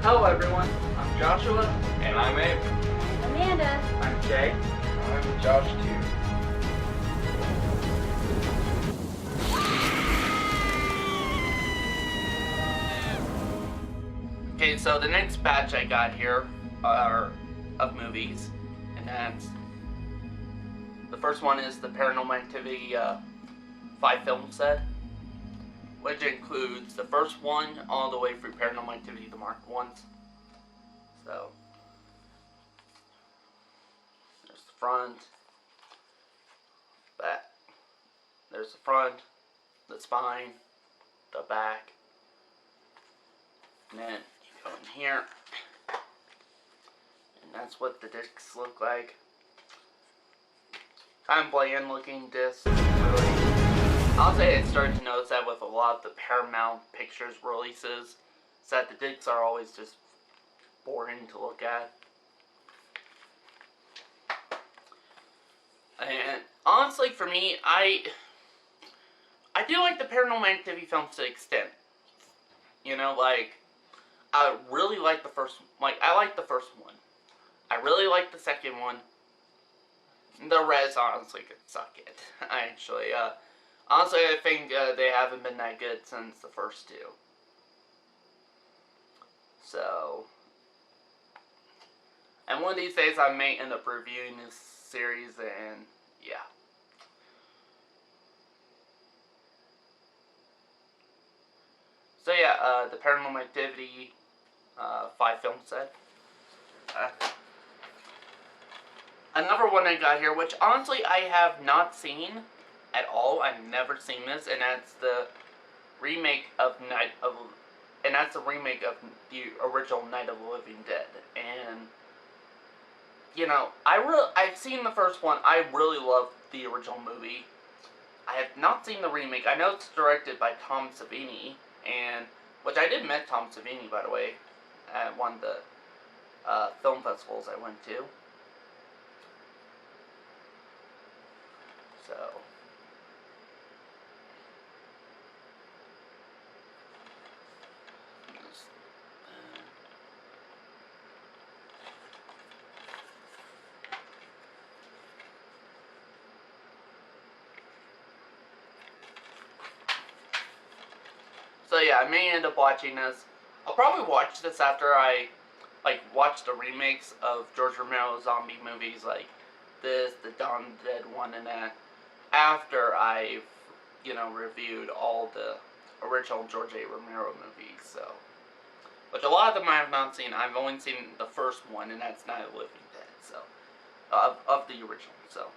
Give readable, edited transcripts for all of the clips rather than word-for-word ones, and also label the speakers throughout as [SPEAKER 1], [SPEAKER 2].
[SPEAKER 1] Hello everyone, I'm Joshua.
[SPEAKER 2] And I'm Abe.
[SPEAKER 3] Amanda.
[SPEAKER 1] I'm Jay.
[SPEAKER 2] I'm Josh too.
[SPEAKER 1] Okay, so the next batch I got here are of movies, and that's the first one is the Paranormal Activity 5 film set, which includes the first one all the way through Paranormal Activity the Mark ones. So there's the front, back. There's the front, the spine, the back, and then you go in here, and that's what the discs look like. Kind of bland looking discs, really. I'll say I started to notice that with a lot of the Paramount Pictures releases, is that the discs are always just boring to look at. And honestly, for me, I do like the Paranormal Activity films to an extent. You know, like, I really like the first, I like the first one. I really like the second one. The rest, honestly, could suck it. Actually, honestly, I think they haven't been that good since the first two. So, and one of these days I may end up reviewing this series, and yeah. So yeah, the Paranormal Activity 5 film set. Another one I got here, which honestly I have not seen at all. I've never seen this, and that's the remake of the original Night of the Living Dead. And you know, I've seen the first one. I really loved the original movie. I have not seen the remake. I know it's directed by Tom Savini, and which I did met Tom Savini, by the way, at one of the film festivals I went to. So yeah, I may end up watching this. I'll probably watch this after I watch the remakes of George Romero's zombie movies, like this, the Dawn of the Dead one, and that. After I've reviewed all the original George A. Romero movies, so. Which a lot of them I have not seen. I've only seen the first one, and that's Night of the Living Dead, so. Of the original, so.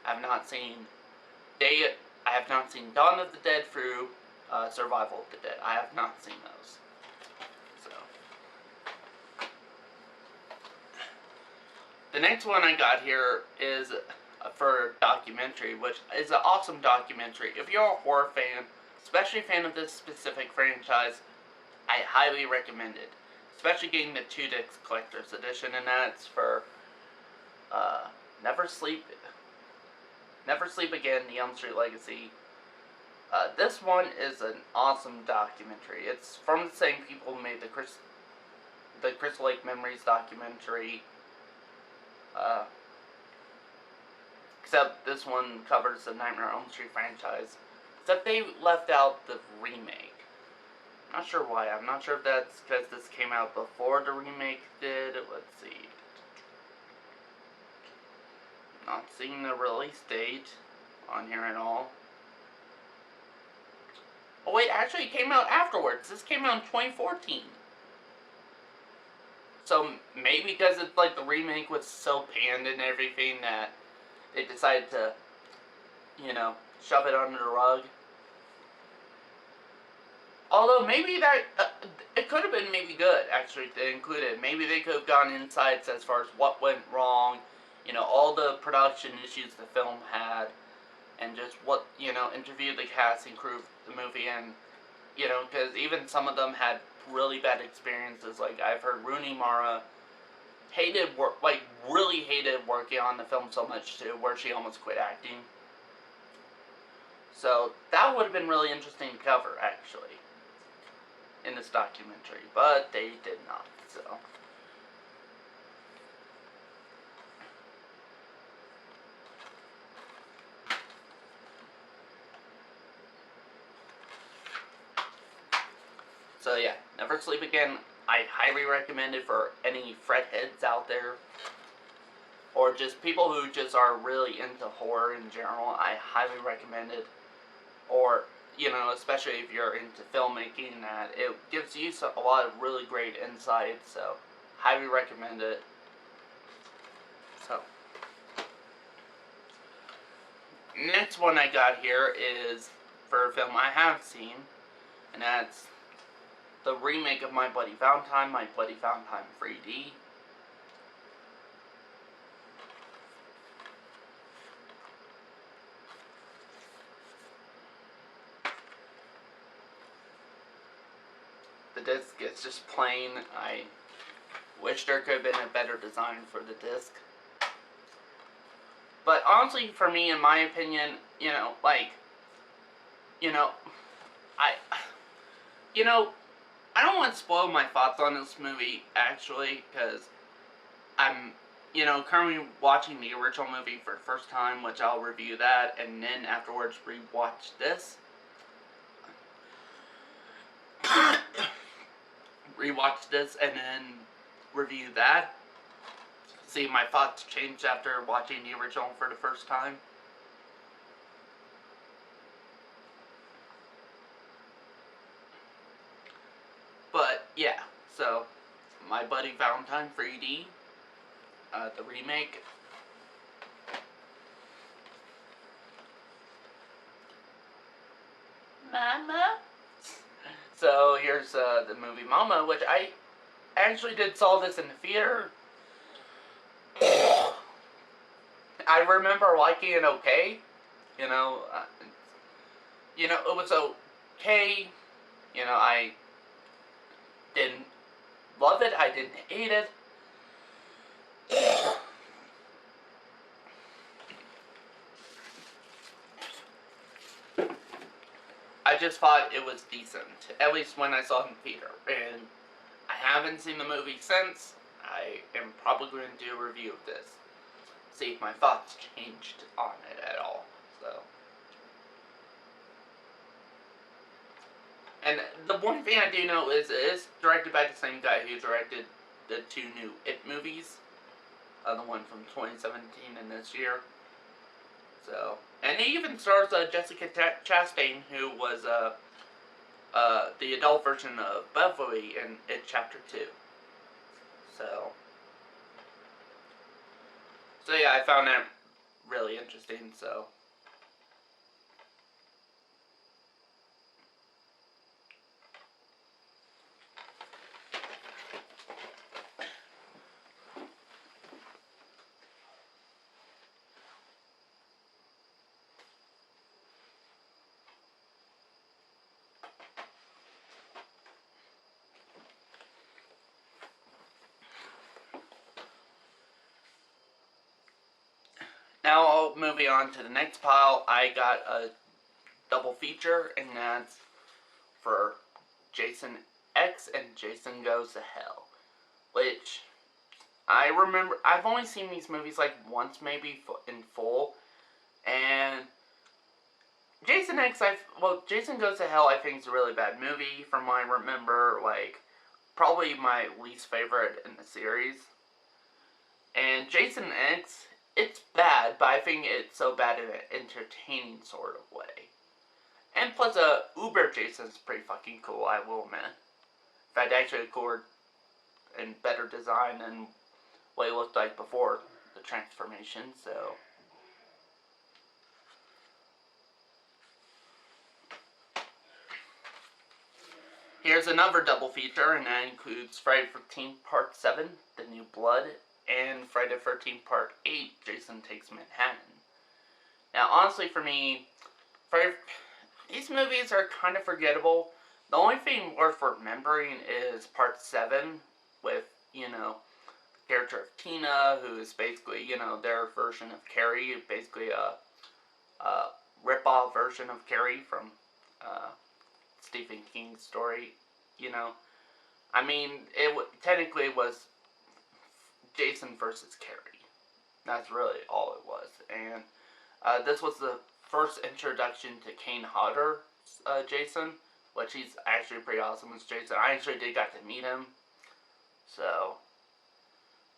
[SPEAKER 1] I have not seen Dawn of the Dead through Survival of the Dead. I have not seen those. So. The next one I got here is for a documentary, which is an awesome documentary. If you're a horror fan, especially a fan of this specific franchise, I highly recommend it. Especially getting the 2-disc collector's edition, and that's for Never Sleep Again, The Elm Street Legacy. This one is an awesome documentary. It's from the same people who made the Crystal Lake Memories documentary. Except this one covers the Nightmare on Elm Street franchise. Except they left out the remake. Not sure why. I'm not sure if that's because this came out before the remake did. Let's see. Not seeing the release date on here at all. Oh wait, actually it came out afterwards. This came out in 2014. So maybe because it's like the remake was so panned and everything that they decided to, shove it under the rug. Although maybe that, it could have been maybe good, actually, to include it. Maybe they could have gone insights as far as what went wrong, all the production issues the film had, and just what, interviewed the cast and crew of the movie, and, because even some of them had really bad experiences. Like, I've heard Rooney Mara really hated working on the film so much too, where she almost quit acting. So that would have been really interesting to cover, actually. in this documentary, but they did not, so. So yeah, Never Sleep Again, I highly recommend it for any Fred heads out there. Or just people who just are really into horror in general, I highly recommend it. Or, you know, especially if you're into filmmaking, that it gives you a lot of really great insight, so highly recommend it. So, next one I got here is for a film I have seen, and that's the remake of My Bloody Valentine, My Bloody Valentine 3D. The disc is just plain. I wish there could have been a better design for the disc. But honestly, for me, in my opinion, you know, like, you know, I don't want to spoil my thoughts on this movie, actually, because I'm, currently watching the original movie for the first time, which I'll review that, and then afterwards rewatch this. Rewatch this, and then review that. See, my thoughts changed after watching the original for the first time. But, yeah, so, My Bloody Valentine 3D, the remake. Mama? So, here's the movie Mama, which I actually saw this in the theater. I remember liking it okay. It was okay. I didn't love it. I didn't hate it. I just thought it was decent, at least when I saw it in theater. And I haven't seen the movie since. I am probably going to do a review of this. See if my thoughts changed on it at all. So. And the one thing I do know is it is directed by the same guy who directed the two new It movies. The one from 2017 and this year. So, and he even stars Jessica Chastain, who was the adult version of Beverly in It Chapter 2. So yeah, I found that really interesting, so. Now, moving on to the next pile, I got a double feature, and that's for Jason X and Jason Goes to Hell. Which, I remember, I've only seen these movies like once maybe in full, and Jason Goes to Hell I think is a really bad movie from what I remember, like, probably my least favorite in the series. And Jason X, it's bad, but I think it's so bad in an entertaining sort of way. And plus, Uber Jason's pretty fucking cool, I will admit. In fact, actually cooler and better design than what he looked like before the transformation, so. Here's another double feature, and that includes Friday the 13th Part 7, The New Blood, and Friday the 13th Part 8, Jason Takes Manhattan. Now, honestly, for me, these movies are kind of forgettable. The only thing worth remembering is Part 7, with, the character of Tina, who is basically, their version of Carrie, basically a rip-off version of Carrie from Stephen King's story, you know. I mean, technically it was Jason versus Carrie. That's really all it was. And this was the first introduction to Kane Hodder, Jason, which he's actually pretty awesome as Jason. I actually did get to meet him. So,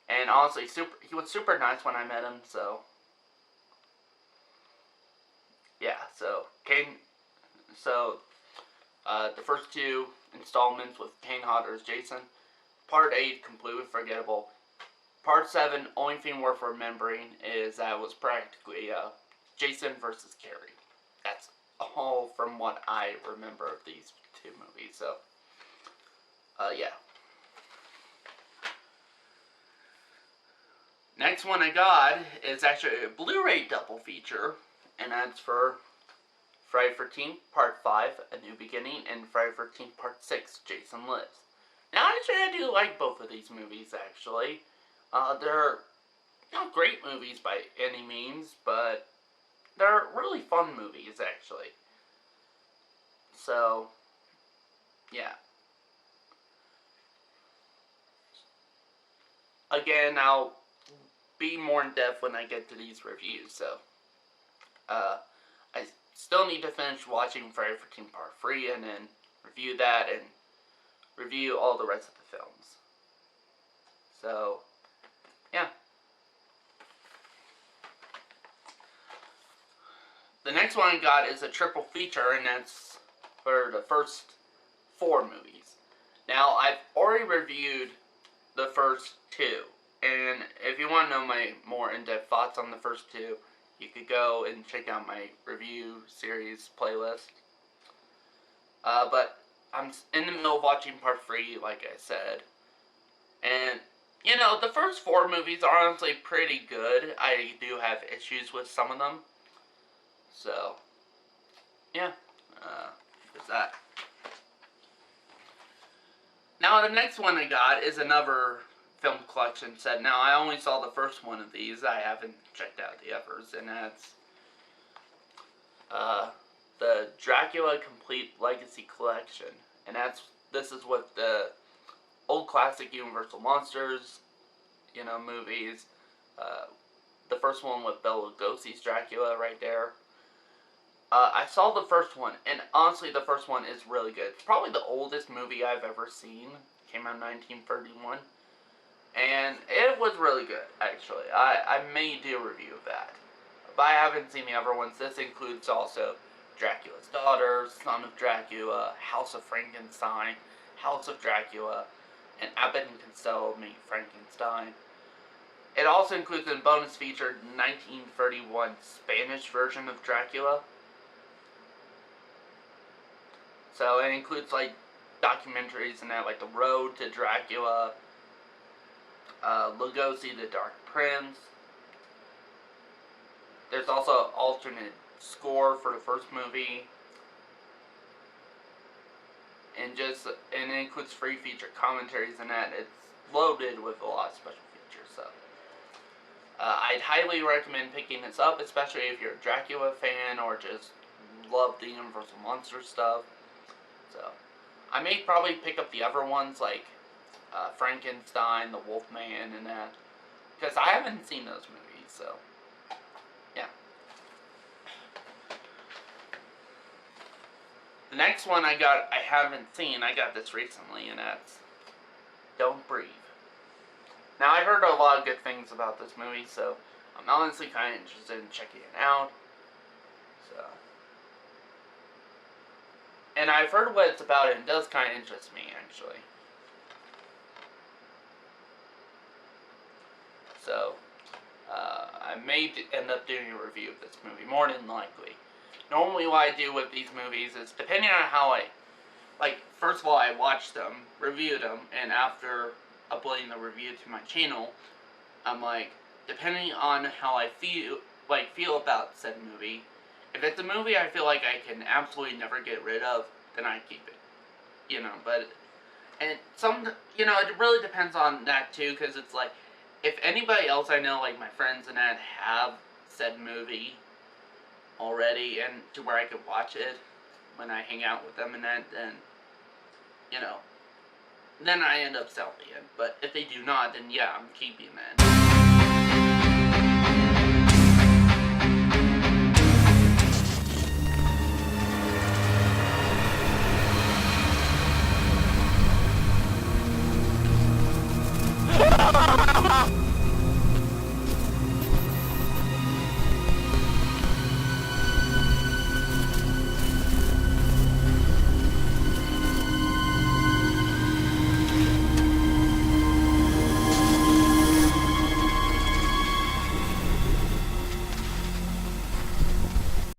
[SPEAKER 1] and honestly, he was super nice when I met him, so. Yeah, so, the first two installments with Kane Hodder as Jason. Part 8, completely forgettable. Part 7, only thing worth remembering is that it was practically Jason versus Carrie. That's all from what I remember of these two movies, so. Yeah. Next one I got is actually a Blu-ray double feature, and that's for Friday the 13th Part 5, A New Beginning, and Friday the 13th Part 6, Jason Lives. Now, actually, I do like both of these movies, actually. They're not great movies by any means, but they're really fun movies, actually. So, yeah. Again, I'll be more in depth when I get to these reviews, so. I still need to finish watching Friday the 13th Part 3 and then review that and review all the rest of the films. So, yeah. The next one I got is a triple feature, and that's for the first 4 movies. Now, I've already reviewed the first 2, and if you want to know my more in-depth thoughts on the first 2, you could go and check out my review series playlist. But I'm in the middle of watching Part 3, like I said. And, you know, the first 4 movies are honestly pretty good. I do have issues with some of them. So, yeah. There's that. Now, the next one I got is another film collection set. Now, I only saw the first one of these. I haven't checked out the others, and that's the Dracula Complete Legacy Collection. And this is with the old classic Universal Monsters, you know, movies. The first one with Bela Lugosi's Dracula right there. I saw the first one, and honestly, the first one is really good. It's probably the oldest movie I've ever seen. It came out in 1931. And it was really good, actually. I may do a review of that. But I haven't seen the other ones. This includes also Dracula's Daughter, Son of Dracula, House of Frankenstein, House of Dracula, and Abbott and Costello Meet Frankenstein. It also includes a bonus feature 1931 Spanish version of Dracula. So it includes like documentaries and that, like The Road to Dracula, Lugosi, The Dark Prince. There's also an alternate score for the first movie. And it includes free feature commentaries and that. It's loaded with a lot of special features, so. I'd highly recommend picking this up, especially if you're a Dracula fan or just love the Universal Monster stuff. So, I may probably pick up the other ones like Frankenstein, the Wolfman, and that, because I haven't seen those movies, so, yeah. The next one I haven't seen, I got this recently, and that's Don't Breathe. Now, I heard a lot of good things about this movie, so I'm honestly kind of interested in checking it out, so. And I've heard what it's about, and it does kind of interest me, actually. So, I may end up doing a review of this movie, more than likely. Normally what I do with these movies is, depending on how first of all, I watched them, reviewed them, and after uploading the review to my channel, I'm like, depending on how I feel about said movie, if it's a movie I feel like I can absolutely never get rid of, then I keep it. You know, it really depends on that too, because it's like, if anybody else I know, like my friends and that, have said movie already, and to where I could watch it when I hang out with them and that, then, you know, then I end up selling it. But if they do not, then yeah, I'm keeping it.